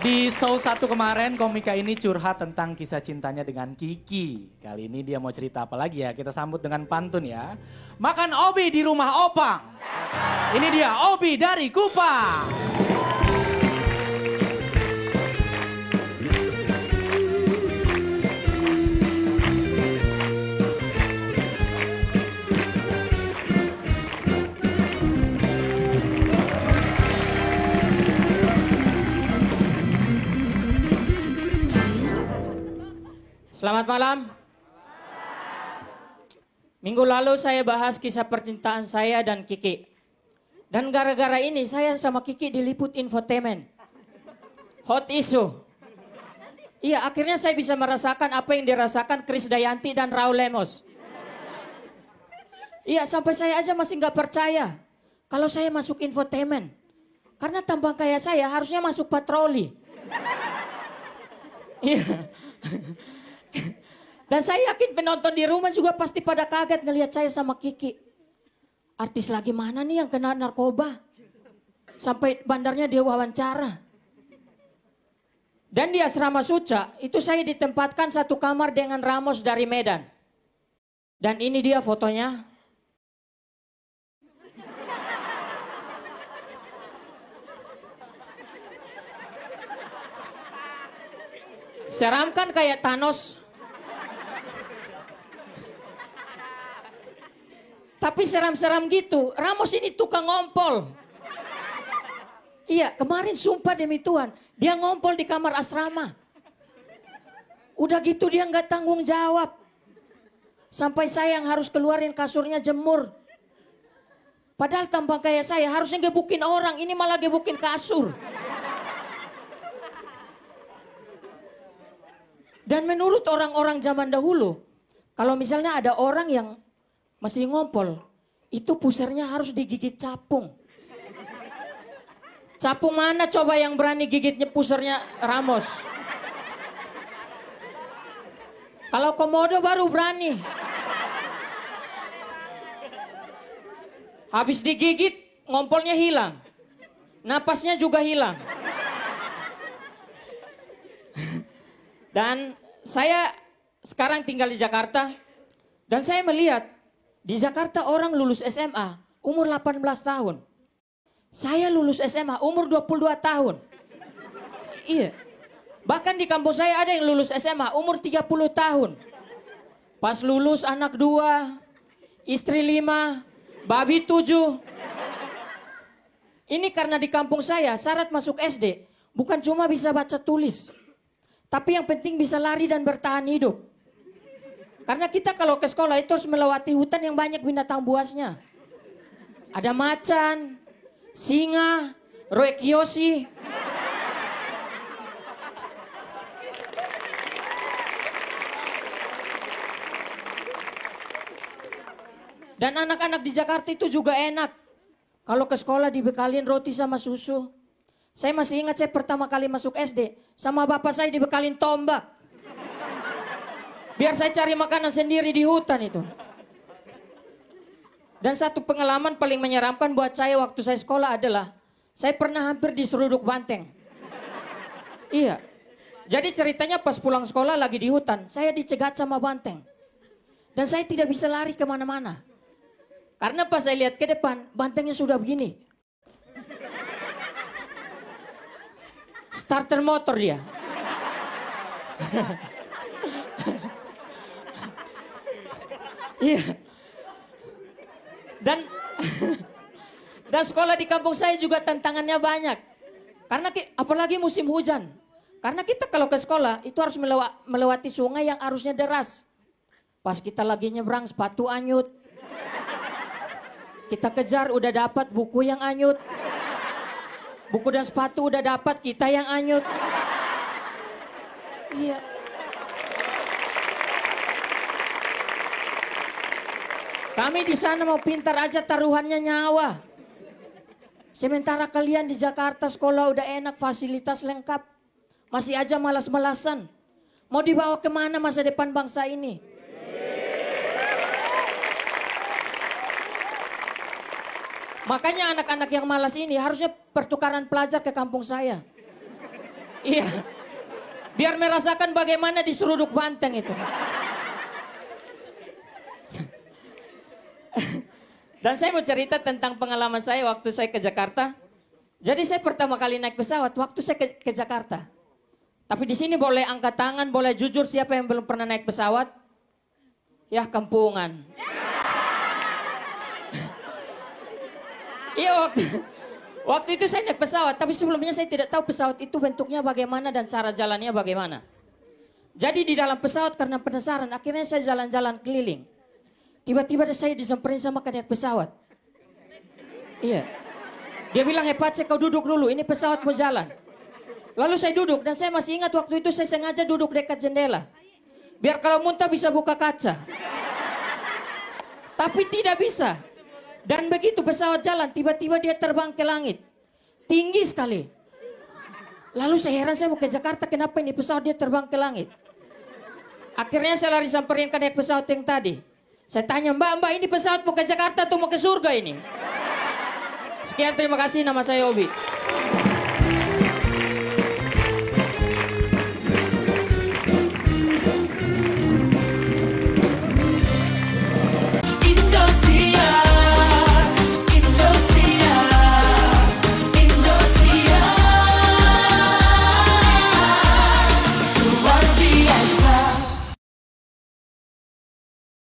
Di show 1 kemarin komika ini curhat tentang kisah cintanya dengan Kiki. Kali ini dia mau cerita apa lagi ya? Kita sambut dengan pantun ya. Makan Obi di rumah Opang. Ini dia Obi dari Kupang. Selamat malam. Minggu lalu saya bahas kisah percintaan saya dan Kiki. Dan gara-gara ini saya sama Kiki diliput infotainment. Hot issue. Iya, akhirnya saya bisa merasakan apa yang dirasakan Krisdayanti dan Raul Lemos. Iya, sampai saya aja masih nggak percaya kalau saya masuk infotainment. Karena tampang kayak saya harusnya masuk patroli. Iya. Dan saya yakin penonton di rumah juga pasti pada kaget ngelihat saya sama Kiki. Artis lagi mana nih yang kena narkoba? Sampai bandarnya dia wawancara. Dan di asrama Suca, itu saya ditempatkan satu kamar dengan Ramos dari Medan. Dan ini dia fotonya. Seram kan kayak Thanos. Tapi seram-seram gitu, Ramos ini tukang ngompol. Iya, kemarin sumpah demi Tuhan, dia ngompol di kamar asrama. Udah gitu dia nggak tanggung jawab. Sampai saya yang harus keluarin kasurnya jemur. Padahal tampang kayak saya harusnya gebukin orang, ini malah gebukin kasur. Dan menurut orang-orang zaman dahulu, kalau misalnya ada orang yang masih ngompol, itu pusernya harus digigit capung. Capung mana coba yang berani gigitnya pusernya Ramos? Kalau Komodo baru berani. Habis digigit, ngompolnya hilang. Napasnya juga hilang. Dan saya sekarang tinggal di Jakarta. Dan saya melihat di Jakarta orang lulus SMA umur 18 tahun. Saya lulus SMA umur 22 tahun. Iya. Bahkan di kampus saya ada yang lulus SMA umur 30 tahun. Pas lulus anak 2, istri 5, babi 7. Ini karena di kampung saya syarat masuk SD bukan cuma bisa baca tulis. Tapi yang penting bisa lari dan bertahan hidup. Karena kita kalau ke sekolah itu harus melewati hutan yang banyak binatang buasnya. Ada macan, singa, roekyoshi. Dan anak-anak di Jakarta itu juga enak. Kalau ke sekolah dibekalin roti sama susu. Saya masih ingat saya pertama kali masuk SD, sama bapak saya dibekalin tombak. Biar saya cari makanan sendiri di hutan itu. Dan satu pengalaman paling menyeramkan buat saya waktu saya sekolah adalah saya pernah hampir diseruduk banteng. Iya. Jadi ceritanya pas pulang sekolah lagi di hutan, saya dicegat sama banteng. Dan saya tidak bisa lari kemana-mana. Karena pas saya lihat ke depan, bantengnya sudah begini. Starter motor dia. Iya. Dan sekolah di kampung saya juga tantangannya banyak. Karena apalagi musim hujan. Karena kita kalau ke sekolah itu harus melewati sungai yang arusnya deras. Pas kita lagi nyebrang sepatu anyut. Kita kejar udah dapat buku yang anyut. Buku dan sepatu udah dapat, kita yang anyut. Iya. Kami di sana mau pintar aja taruhannya nyawa. Sementara kalian di Jakarta sekolah udah enak, fasilitas lengkap. Masih aja malas-malasan. Mau dibawa kemana masa depan bangsa ini? Makanya anak-anak yang malas ini harusnya pertukaran pelajar ke kampung saya. Iya. Biar merasakan bagaimana di Seruduk Banteng itu. Dan saya mau cerita tentang pengalaman saya waktu saya ke Jakarta. Jadi saya pertama kali naik pesawat waktu saya ke Jakarta. Tapi di sini boleh angkat tangan, boleh jujur siapa yang belum pernah naik pesawat? Ya kampungan. Iya waktu itu saya naik pesawat, tapi sebelumnya saya tidak tahu pesawat itu bentuknya bagaimana dan cara jalannya bagaimana. Jadi di dalam pesawat karena penasaran, akhirnya saya jalan-jalan keliling. Tiba-tiba saya disamperin sama kadek pesawat. Iya. Dia bilang, Pace kau duduk dulu, ini pesawat mau jalan. Lalu saya duduk, dan saya masih ingat waktu itu saya sengaja duduk dekat jendela. Biar kalau muntah bisa buka kaca. Tapi tidak bisa. Dan begitu pesawat jalan, tiba-tiba dia terbang ke langit. Tinggi sekali. Lalu saya heran, saya mau ke Jakarta, kenapa ini pesawat dia terbang ke langit? Akhirnya saya lari samperin ke naik pesawat yang tadi. Saya tanya, Mbak, ini pesawat mau ke Jakarta atau mau ke surga ini? Sekian, terima kasih, nama saya Obi.